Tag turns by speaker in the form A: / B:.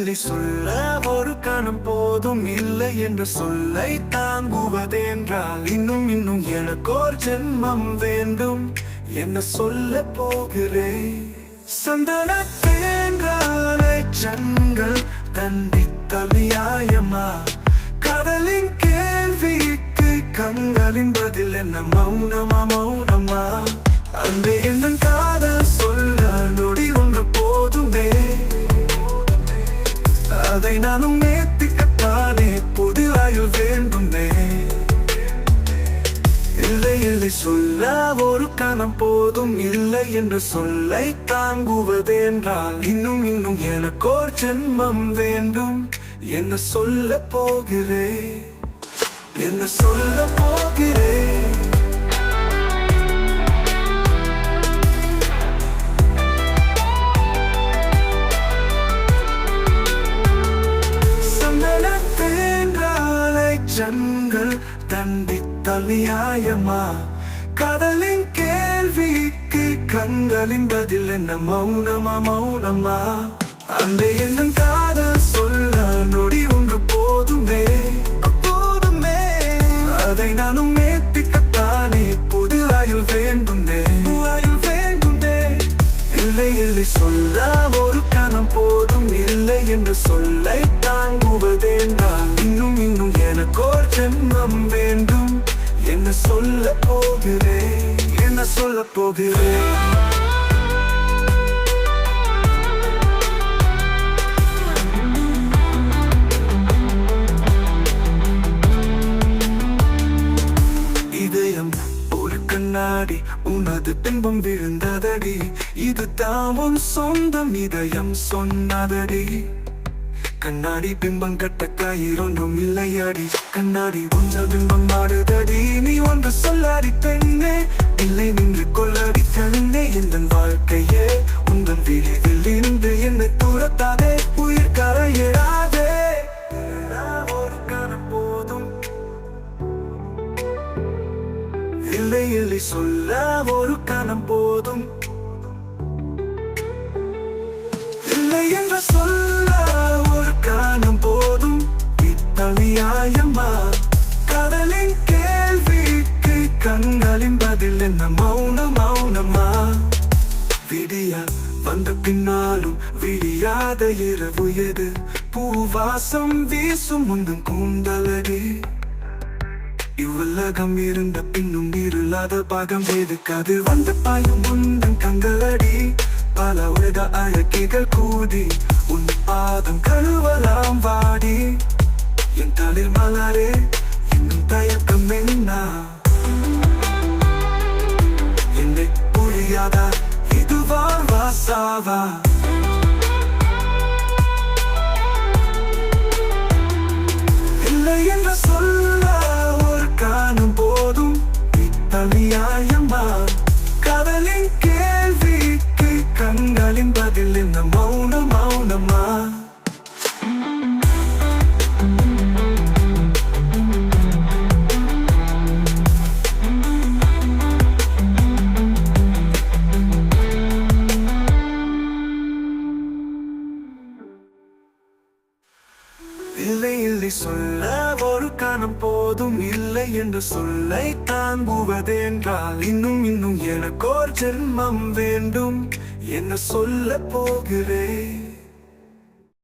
A: இல்லை சொல்ல ஒரு கணம் போதும் இல்லை என்ற சொல்லை தாங்குவதென்றால் இன்னும் எனக்கோர் ஜென்மம் வேண்டும் என்ன சொல்ல போகிறேன். சந்தனத்தேன்றாலே ஜன்கள் தண்டித்தல் நியாயமா? கடலின் கேள்விக்கு கண்களின் பதில் என்ன மௌனமா? அன்பே என் காதல் சொல்ல நொடி ஒன்று போதுமே, அதை நானும் நேர்த்திக்கத்தானே புது ஆயுள் வேண்டுமே. இல்லை சொல்ல ஒரு கணம் போதும் இல்லை என்று சொல்லை தாங்குவதென்றால் இன்னும் எனக்கோர் ஜென்மம் வேண்டும் என்ன சொல்ல போகிறேன், என்ன சொல்ல போகிறேன். சந்தனத்தேன்றாலே ஜன்கள் தண்டித்தல் நியாயமா? கடலின் கேள்விக்கு கண்களின் பதில் என்ன மௌனமா? அன்பே என் காதல் சொல்ல நொடி ஒன்று போதுமே, அதை நானும் நேர்த்திக்கத்தானே புது ஆயுள் வேண்டுமே. இல்லை சொல்ல ஒரு கணம் போதும் இல்லை என்று சொல்லை தாங்குவதென்றால் இன்னும் எனக்கோர் ஜென்மம் வேண்டும் என்ன சொல்ல போகிறேன், என்ன சொல்ல போகிறேன். இதயம் ஒரு கண்ணாடி, உனது பிம்பம் விழுந்ததடி, இது தாமும் சொந்தம் இதயம் சொன்னதடி. கண்ணாடி பிம்பம் கட்ட கயிறொன்றும் இல்லையடி, கண்ணாடி உந்த பிம்பம் ஆடுதடி. நீ ஒன்று சொல்லாடி பெண்ணே, இல்லை நின்று கொள்ளடி கண்ணே. எந்த வாழ்க்கையே உந்தன் விழிவில் இருந்து என்னை தூரத்தாதே, உயிர் கரையிடாதே. ஒரு கணம் போதும் இல்லை சொல்ல ஒரு கணம் போதும் இல்லை என்ற சொல்ல ஒரு கணம் போதும் இத்தனியாயமா? கடலின் கேள்விக்கு கண்களின் பதில் என்ன மௌனமா? விடிய வந்த பின்னாலும் விடியாத இரவு எது? பூவாசம் வீசும் முந்தன் கூந்தலடி. இவ்வுலகம் இருந்த பின்னும் இருளாத பாகம் எதுக்கு? அது வந்து பாயும் முந்தன் கண்களடி. பல உலக அழகிகள் கூடி உன் பாதம் கழுவலாம் வாடி. என் தளிர் மலரே இன்னும் தயக்கம் என்ன? என்னை புரியாதா இது வாழ்வா சாவா? இல்லை என்ற சொல்ல ஒரு காணும் போதும் இத்தனியாயமா? கடலின் கேள்விக்கு கண்களின் பதில் என்ன மௌனமா? இல்லை சொல்ல ஒரு கணம் போதும் இல்லை என்று சொல்லை தாங்குவதென்றால் இன்னும் எனக்கோர் ஜென்மம் வேண்டும் என்ன சொல்ல போகிறேன்.